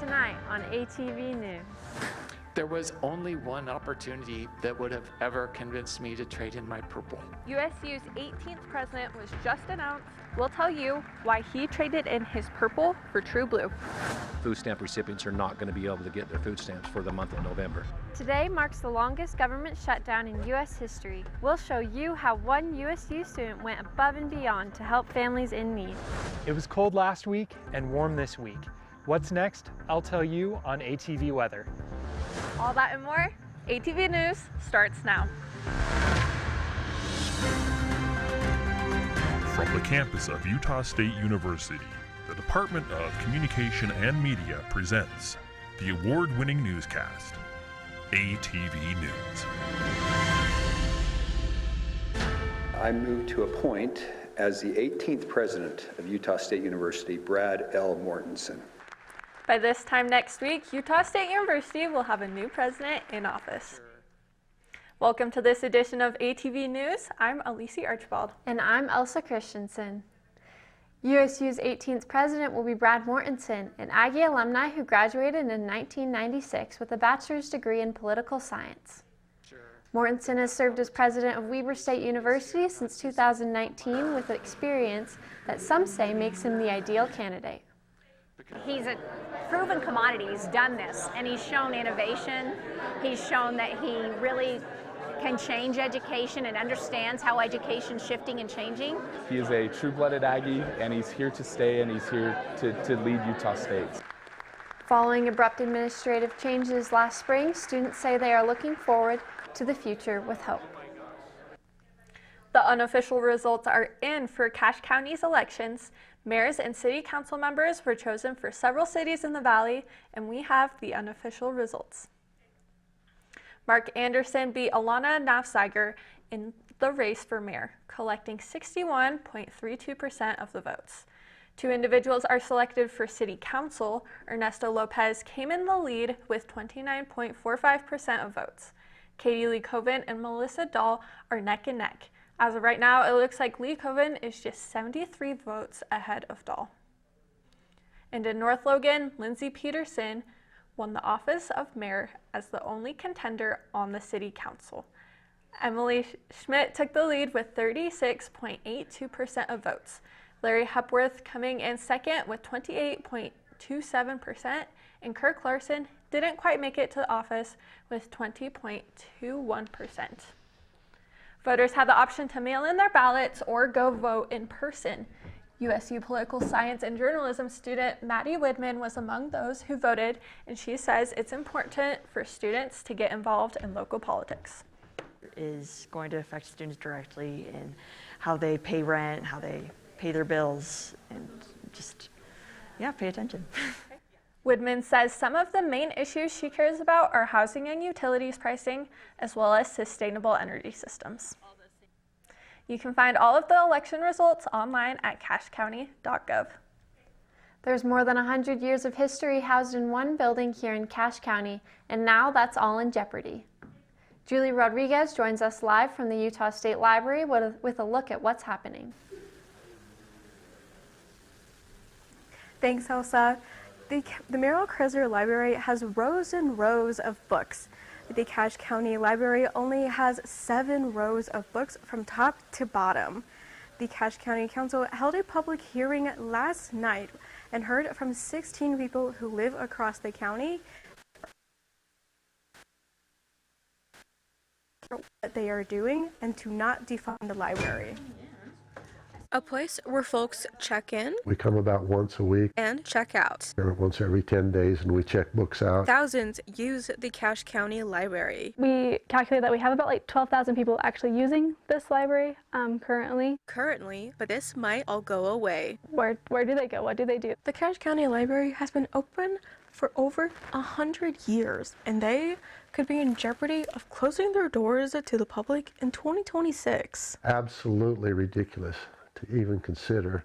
tonight on ATV News. There was only one opportunity that would have ever convinced me to trade in my purple. USU's 18th president was just announced. We'll tell you why he traded in his purple for true blue. Food stamp recipients are not going to be able to get their food stamps for the month of November. Today marks the longest government shutdown in U.S. history. We'll show you how one USU student went above and beyond to help families in need. It was cold last week and warm this week. What's next? I'll tell you on ATV Weather. All that and more, ATV News starts now. From the campus of Utah State University, the Department of Communication and Media presents the award-winning newscast, ATV News. I move to appoint as the 18th president of Utah State University, Brad L. Mortensen. By this time next week, Utah State University will have a new president in office. Welcome to this edition of ATV News. I'm Alicia Archibald. And I'm Elsa Christensen. USU's 18th president will be Brad Mortensen, an Aggie alumni who graduated in 1996 with a bachelor's degree in political science. Mortensen has served as president of Weber State University since 2019 with experience that some say makes him the ideal candidate. He's a proven commodity. He's done this, and he's shown innovation. He's shown that he really can change education and understands how education's shifting and changing. He is a true-blooded Aggie, and he's here to stay, and he's here to lead Utah State. Following abrupt administrative changes last spring, students say they are looking forward to the future with hope. The unofficial results are in for Cache County's elections. Mayors and city council members were chosen for several cities in the valley, and we have the unofficial results. Mark Anderson beat Alana Nafziger in the race for mayor, collecting 61.32% of the votes. Two individuals are selected for city council. Ernesto Lopez came in the lead with 29.45% of votes. Katie Lee Coven and Melissa Dahl are neck and neck. As of right now, it looks like Lee Coven is just 73 votes ahead of Dahl. And in North Logan, Lindsay Peterson won the office of mayor as the only contender on the city council. Emily Schmidt took the lead with 36.82% of votes. Larry Hepworth coming in second with 28.27%, and Kirk Larson didn't quite make it to the office with 20.21%. Voters had the option to mail in their ballots or go vote in person. USU political science and journalism student Maddie Widman was among those who voted, and she says it's important for students to get involved in local politics. Is going to affect students directly in how they pay rent, how they pay their bills, and just, yeah, pay attention. Widman says some of the main issues she cares about are housing and utilities pricing, as well as sustainable energy systems. You can find all of the election results online at cachecounty.gov. There's more than 100 years of history housed in one building here in Cache County, and now that's all in jeopardy. Julie Rodriguez joins us live from the Utah State Library with a look at what's happening. Thanks, Elsa. The Merrill Kreser Library has rows and rows of books. The Cache County Library only has 7 rows of books from top to bottom. The Cache County Council held a public hearing last night and heard from 16 people who live across the county what they are doing and to not defund the library. A place where folks check in. We come about once a week. And check out. Once every 10 days, and we check books out. Thousands use the Cache County Library. We calculate that we have about 12,000 people actually using this library currently. But this might all go away. Where do they go? What do they do? The Cache County Library has been open for over 100 years, and they could be in jeopardy of closing their doors to the public in 2026. Absolutely ridiculous to even consider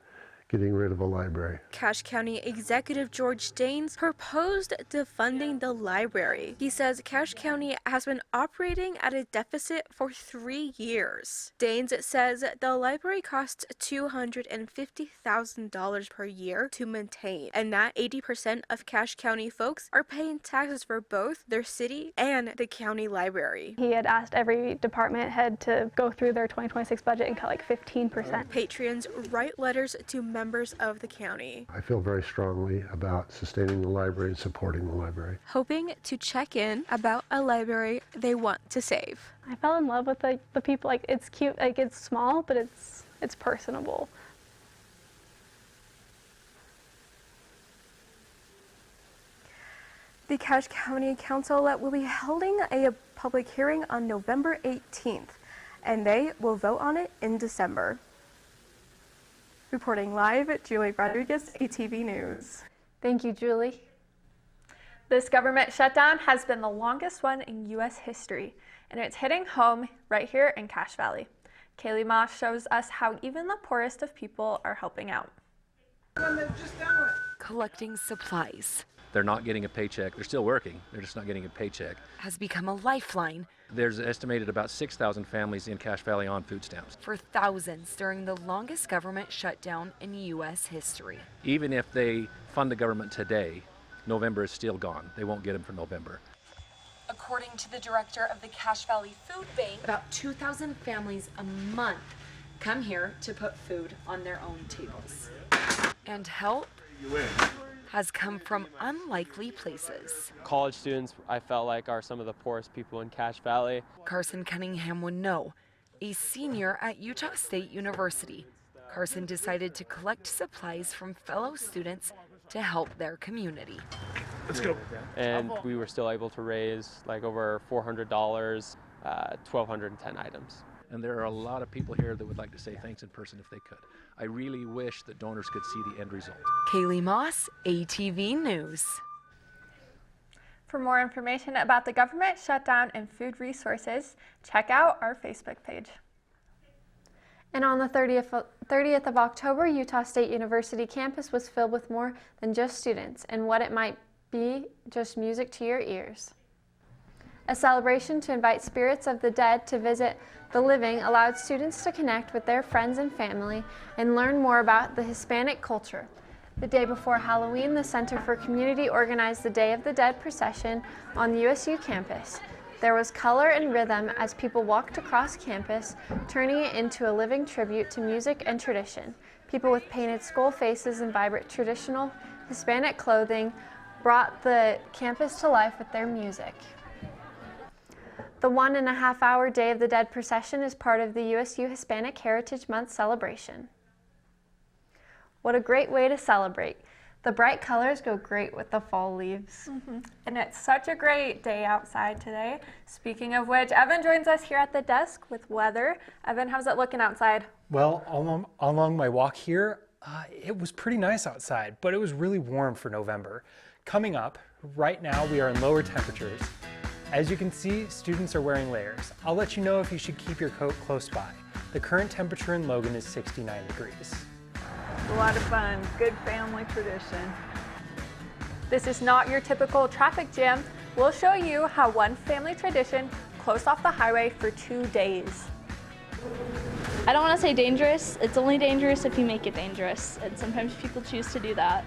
getting rid of a library. Cache County Executive George Daines proposed defunding the library. He says Cache County has been operating at a deficit for 3 years. Daines says the library costs $250,000 per year to maintain, and that 80% of Cache County folks are paying taxes for both their city and the county library. He had asked every department head to go through their 2026 budget and cut like 15%. Patrons write letters to members of the county, I feel very strongly about sustaining the library and supporting the library. hoping to check in about a library they want to save. I fell in love with the people. Like, it's cute, like it's small, but it's personable. The Cache County Council will be holding a public hearing on November 18th, and they will vote on it in December. Reporting live, Julie Rodriguez, ATV News. Thank you, Julie. This government shutdown has been the longest one in U.S. history, and it's hitting home right here in Cache Valley. Kaylee Moss shows us how even the poorest of people are helping out. Collecting supplies They're not getting a paycheck. They're still working. They're just not getting a paycheck. has become a lifeline There's estimated about 6,000 families in Cache Valley on food stamps. for thousands during the longest government shutdown in U.S. history. Even if they fund the government today, November is still gone. They won't get them for November. According to the director of the Cache Valley Food Bank, about 2,000 families a month come here to put food on their own tables. And help has come from unlikely places. College students, I felt like, are some of the poorest people in Cache Valley. Carson Cunningham would know, a senior at Utah State University. Carson decided to collect supplies from fellow students to help their community. Let's go. And we were still able to raise like over $400, 1,210 items. And there are a lot of people here that would like to say thanks in person if they could. I really wish that donors could see the end result. Kaylee Moss, ATV News. For more information about the government shutdown and food resources, check out our Facebook page. And on the 30th of October, Utah State University campus was filled with more than just students and what it might be just music to your ears. A celebration to invite spirits of the dead to visit the living allowed students to connect with their friends and family and learn more about the Hispanic culture. The day before Halloween, the Center for Community organized the Day of the Dead procession on the USU campus. There was color and rhythm as people walked across campus, turning it into a living tribute to music and tradition. People with painted skull faces and vibrant traditional Hispanic clothing brought the campus to life with their music. The 1.5-hour Day of the Dead procession is part of the USU Hispanic Heritage Month celebration. What a great way to celebrate. The bright colors go great with the fall leaves. And it's such a great day outside today. Speaking of which, Evan joins us here at the desk with weather. Evan, how's it looking outside? Well, along my walk here, it was pretty nice outside, but it was really warm for November. Coming up, right now we are in lower temperatures. As you can see, students are wearing layers. I'll let you know if you should keep your coat close by. The current temperature in Logan is 69 degrees. A lot of fun, good family tradition. This is not your typical traffic jam. We'll show you how one family tradition closed off the highway for 2 days. I don't want to say dangerous. It's only dangerous if you make it dangerous, and sometimes people choose to do that.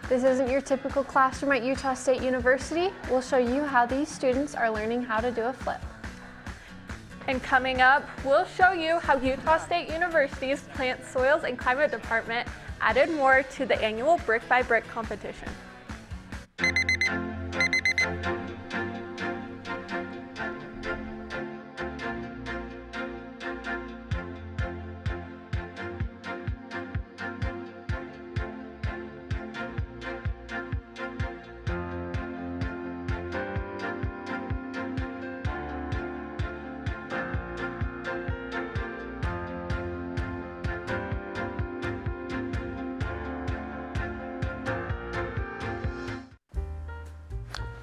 This isn't your typical classroom at Utah State University. We'll show you how these students are learning how to do a flip. And coming up, we'll show you how Utah State University's Plant, Soils, and Climate Department added more to the annual Brick by Brick competition.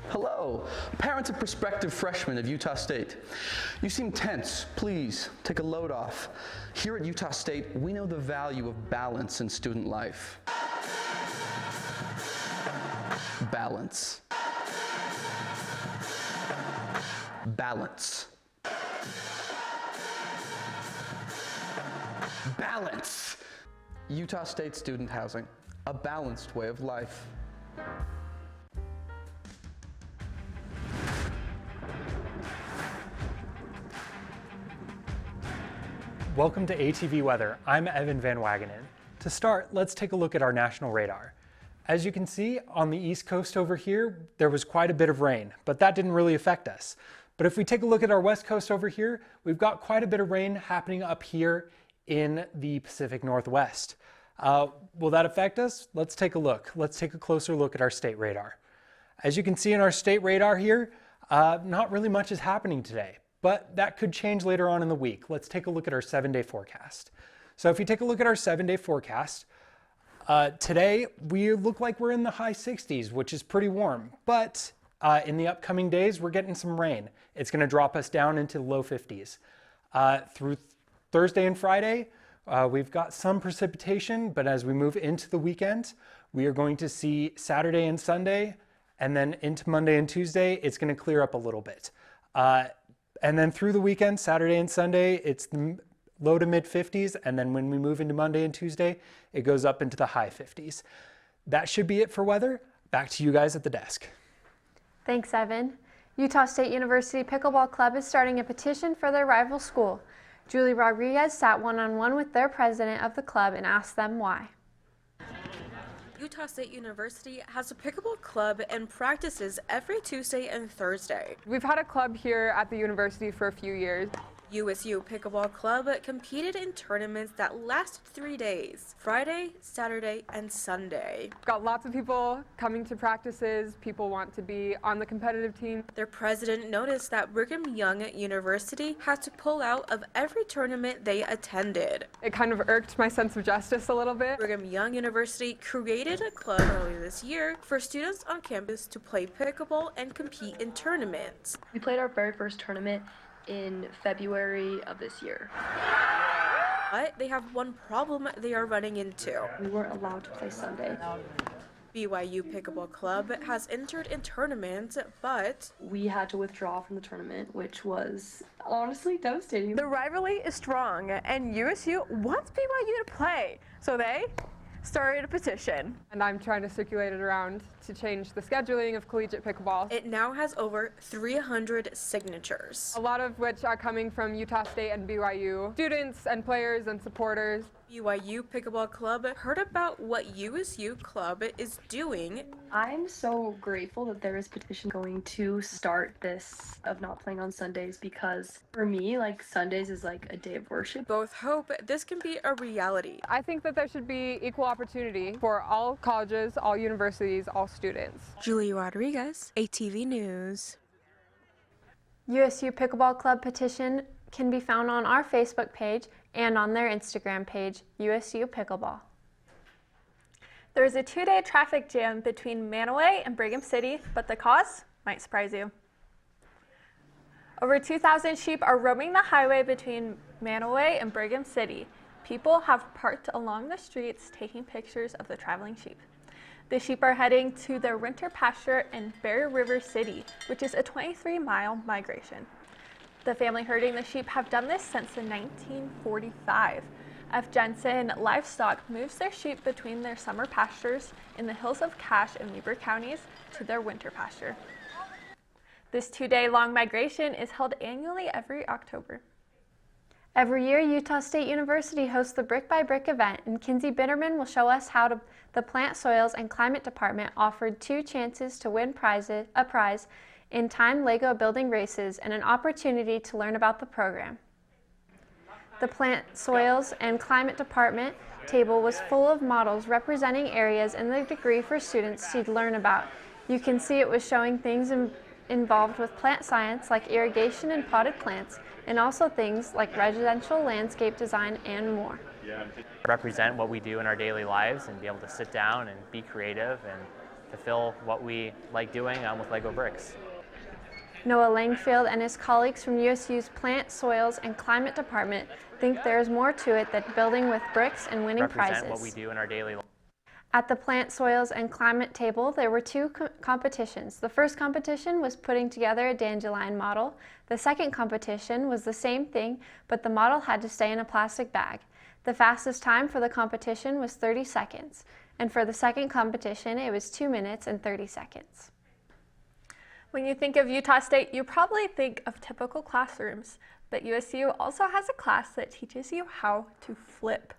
Hello, Parents of prospective freshmen of Utah State, you seem tense. Please take a load off. Here at Utah State, we know the value of balance in student life. Balance. Balance. Balance. Utah State student housing, a balanced way of life. Welcome to ATV Weather. I'm Evan Van Wagenen. To start, let's take a look at our national radar. As you can see, on the East Coast over here, there was quite a bit of rain, but that didn't really affect us. But if we take a look at our West Coast over here, we've got quite a bit of rain happening up here in the Pacific Northwest. Will that affect us? Let's take a look. Let's take a closer look at our state radar. As you can see in our state radar here, not really much is happening today, but that could change later on in the week. Let's take a look at our 7-day forecast. So if you take a look at our 7-day forecast, today we look like we're in the high 60s, which is pretty warm, but in the upcoming days, we're getting some rain. It's gonna drop us down into the low 50s. Through Thursday and Friday, we've got some precipitation, but as we move into the weekend, we are going to see Saturday and Sunday, and then into Monday and Tuesday, it's gonna clear up a little bit. And then through the weekend, Saturday and Sunday, it's the low to mid 50s. And then when we move into Monday and Tuesday, it goes up into the high 50s. That should be it for weather. Back to you guys at the desk. Thanks, Evan. Utah State University Pickleball Club is starting a petition for their rival school. Julie Rodriguez sat one-on-one with their president of the club and asked them why. Utah State University has a pickleball club and practices every Tuesday and Thursday. We've had a club here at the university for a few years. USU Pickleball Club competed in tournaments that lasted 3 days, Friday, Saturday, and Sunday. Got lots of people coming to practices. People want to be on the competitive team. Their president noticed that Brigham Young University had to pull out of every tournament they attended. It kind of irked my sense of justice a little bit. Brigham Young University created a club earlier this year for students on campus to play pickleball and compete in tournaments. We played our very first tournament in February of this year. But they have one problem they are running into. We weren't allowed to play Sunday. BYU Pickleball Club has entered in tournaments, but we had to withdraw from the tournament, which was honestly devastating. The rivalry is strong, and USU wants BYU to play, so they started a petition. And I'm trying to circulate it around to change the scheduling of collegiate pickleball. It now has over 300 signatures. A lot of which are coming from Utah State and BYU students and players and supporters. BYU Pickleball Club heard about what USU Club is doing. I'm so grateful that there is a petition going to start this of not playing on Sundays, because for me, like, Sundays is like a day of worship. Both hope this can be a reality. I think that there should be equal opportunity for all colleges, all universities, all students. Julie Rodriguez, ATV News. USU Pickleball Club petition can be found on our Facebook page and on their Instagram page, USU Pickleball. There was a 2-day traffic jam between Manaway and Brigham City, but the cause might surprise you. Over 2,000 sheep are roaming the highway between Manaway and Brigham City. People have parked along the streets taking pictures of the traveling sheep. The sheep are heading to their winter pasture in Bear River City, which is a 23-mile migration. The family herding the sheep have done this since 1945. F. Jensen Livestock moves their sheep between their summer pastures in the hills of Cache and Weber counties to their winter pasture. This 2-day-long migration is held annually every October. Every year, Utah State University hosts the Brick by Brick event, and Kinsey Bitterman will show us how the Plant, Soils, and Climate Department offered 2 chances to win a prize in timed Lego building races and an opportunity to learn about the program. The Plant, Soils, and Climate Department table was full of models representing areas in the degree for students to learn about. You can see it was showing things involved with plant science like irrigation and potted plants, and also things like residential landscape design and more. Represent what we do in our daily lives and be able to sit down and be creative and fulfill what we like doing with Lego bricks. Noah Langfield and his colleagues from USU's Plant, Soils, and Climate Department think there is more to it than building with bricks and winning represent prizes. what we do in our daily life. At the Plant, Soils, and Climate table, there were two competitions. The first competition was putting together a dandelion model. The second competition was the same thing, but the model had to stay in a plastic bag. The fastest time for the competition was 30 seconds, and for the second competition, it was 2 minutes and 30 seconds. When you think of Utah State, you probably think of typical classrooms, but USU also has a class that teaches you how to flip.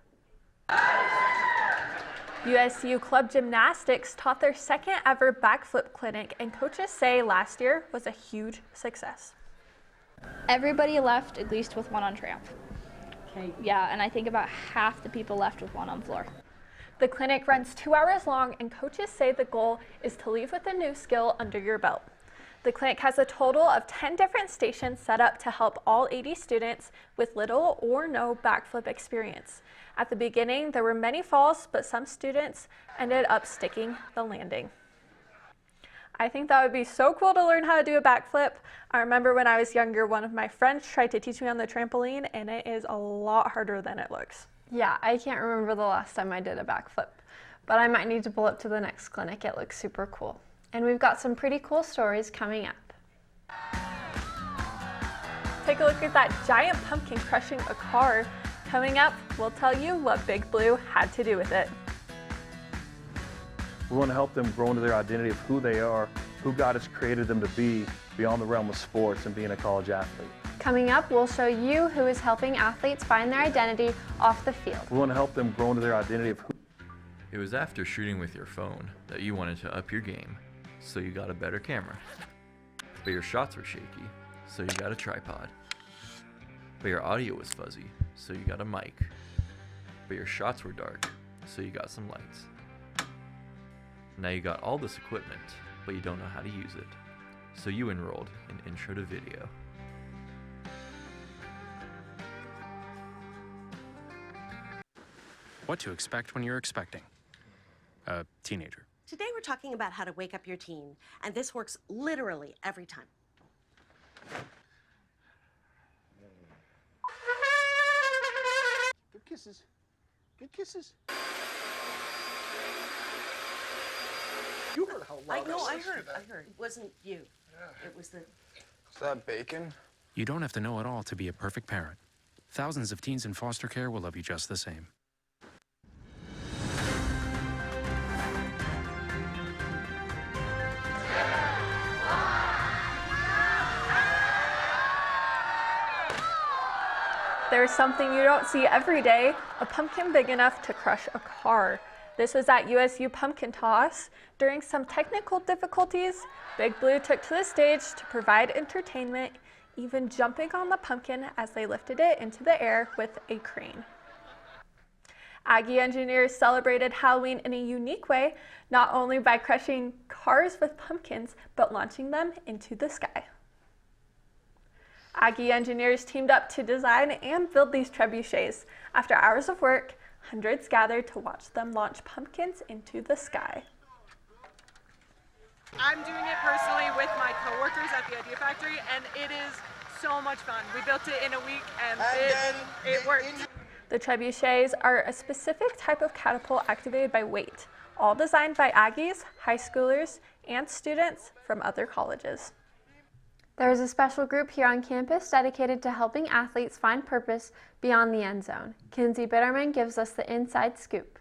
USU Club Gymnastics taught their second ever backflip clinic, and coaches say last year was a huge success. Everybody left at least with one on tramp. Okay. Yeah, and I think about half the people left with one on floor. The clinic runs 2 hours long, and coaches say the goal is to leave with a new skill under your belt. The clinic has a total of 10 different stations set up to help all 80 students with little or no backflip experience. At the beginning, there were many falls, but some students ended up sticking the landing. I think that would be so cool to learn how to do a backflip. I remember when I was younger, one of my friends tried to teach me on the trampoline, and it is a lot harder than it looks. Yeah, I can't remember the last time I did a backflip, but I might need to pull up to the next clinic. It looks super cool. And we've got some pretty cool stories coming up. Take a look at that giant pumpkin crushing a car. Coming up, we'll tell you what Big Blue had to do with it. We want to help them grow into their identity of who they are, who God has created them to be beyond the realm of sports and being a college athlete. Coming up, we'll show you who is helping athletes find their identity off the field. We want to help them grow into their identity of who. It was after shooting with your phone that you wanted to up your game, so you got a better camera. But your shots were shaky, so you got a tripod. But your audio was fuzzy, so you got a mic. But your shots were dark, so you got some lights. Now you got all this equipment, but you don't know how to use it. So you enrolled in Intro to Video. What to expect when you're expecting a teenager. Today we're talking about how to wake up your teen, and this works literally every time. Good kisses. Good kisses. You heard how loud I heard. It wasn't you. Yeah. It was the... Is that bacon? You don't have to know it all to be a perfect parent. Thousands of teens in foster care will love you just the same. There's something you don't see every day, a pumpkin big enough to crush a car. This was at USU Pumpkin Toss. During some technical difficulties, Big Blue took to the stage to provide entertainment, even jumping on the pumpkin as they lifted it into the air with a crane. Aggie engineers celebrated Halloween in a unique way, not only by crushing cars with pumpkins, but launching them into the sky. Aggie engineers teamed up to design and build these trebuchets. After hours of work, hundreds gathered to watch them launch pumpkins into the sky. I'm doing it personally with my coworkers at the Idea Factory, and it is so much fun. We built it in a week, and it worked. The trebuchets are a specific type of catapult activated by weight, all designed by Aggies, high schoolers, and students from other colleges. There is a special group here on campus dedicated to helping athletes find purpose beyond the end zone. Kinsey Bitterman gives us the inside scoop.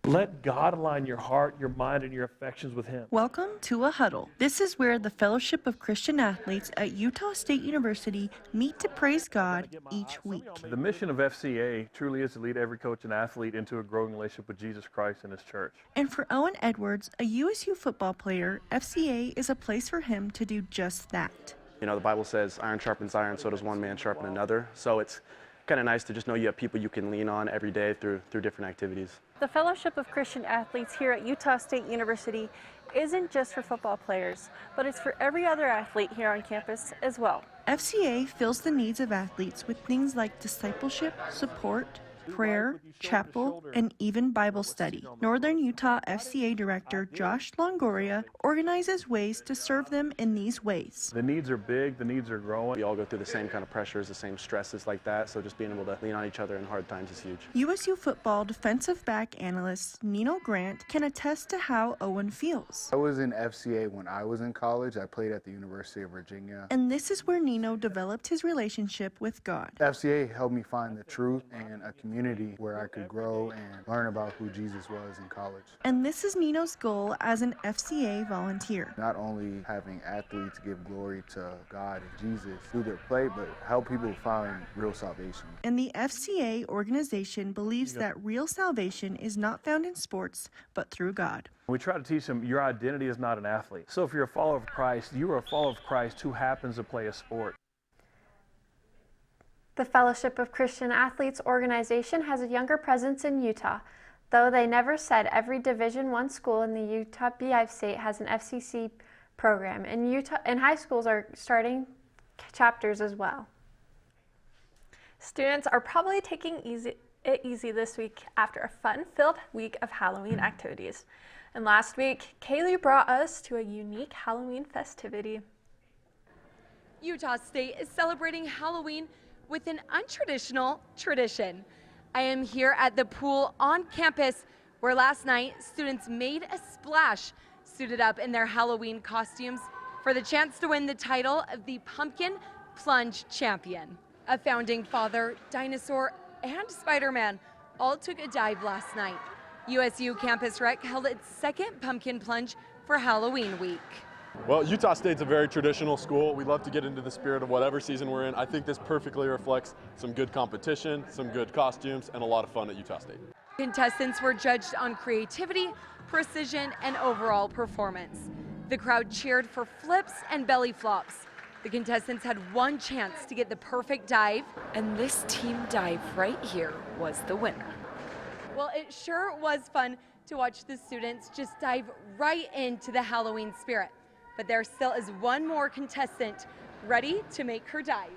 Let God align your heart, your mind, and your affections with Him. Welcome to A Huddle. This is where the Fellowship of Christian Athletes at Utah State University meet to praise God each week. The mission of FCA truly is to lead every coach and athlete into a growing relationship with Jesus Christ and His church. And for Owen Edwards, a USU football player, FCA is a place for him to do just that. You know, the Bible says iron sharpens iron, so does one man sharpen another. So it's kind of nice to just know you have people you can lean on every day through different activities. The Fellowship of Christian Athletes here at Utah State University isn't just for football players, but it's for every other athlete here on campus as well. FCA fills the needs of athletes with things like discipleship, support, prayer, chapel, and even Bible study. Northern Utah FCA Director Josh Longoria organizes ways to serve them in these ways. The needs are big, the needs are growing. We all go through the same kind of pressures, the same stresses like that, so just being able to lean on each other in hard times is huge. USU football defensive back analyst Nino Grant can attest to how Owen feels. I was in FCA when I was in college. I played at the University of Virginia. And this is where Nino developed his relationship with God. FCA helped me find the truth and a community where I could grow and learn about who Jesus was in college. And this is Nino's goal as an FCA volunteer. Not only having athletes give glory to God and Jesus through their play, but help people find real salvation. And the FCA organization believes that real salvation is not found in sports, but through God. We try to teach them your identity is not an athlete. So if you're a follower of Christ, you are a follower of Christ who happens to play a sport. The Fellowship of Christian Athletes organization has a younger presence in Utah. Though they never said every Division I school in the Utah Beehive State has an FCC program, and high schools are starting chapters as well. Students are probably taking it easy this week after a fun-filled week of Halloween activities. And last week, Kaylee brought us to a unique Halloween festivity. Utah State is celebrating Halloween with an untraditional tradition. I am here at the pool on campus where last night students made a splash, suited up in their Halloween costumes for the chance to win the title of the Pumpkin Plunge Champion. A founding father, dinosaur, and Spider-Man all took a dive last night. USU Campus Rec held its second pumpkin plunge for Halloween week. Well, Utah State's a very traditional school. We love to get into the spirit of whatever season we're in. I think this perfectly reflects some good competition, some good costumes, and a lot of fun at Utah State. Contestants were judged on creativity, precision, and overall performance. The crowd cheered for flips and belly flops. The contestants had one chance to get the perfect dive, and this team dive right here was the winner. Well, it sure was fun to watch the students just dive right into the Halloween spirit. But there still is one more contestant ready to make her dive.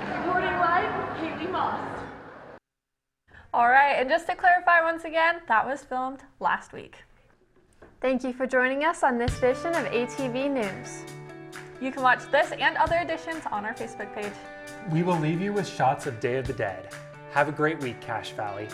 Reporting live, Kaylee Moss. All right, and just to clarify once again, that was filmed last week. Thank you for joining us on this edition of ATV News. You can watch this and other editions on our Facebook page. We will leave you with shots of Day of the Dead. Have a great week, Cache Valley.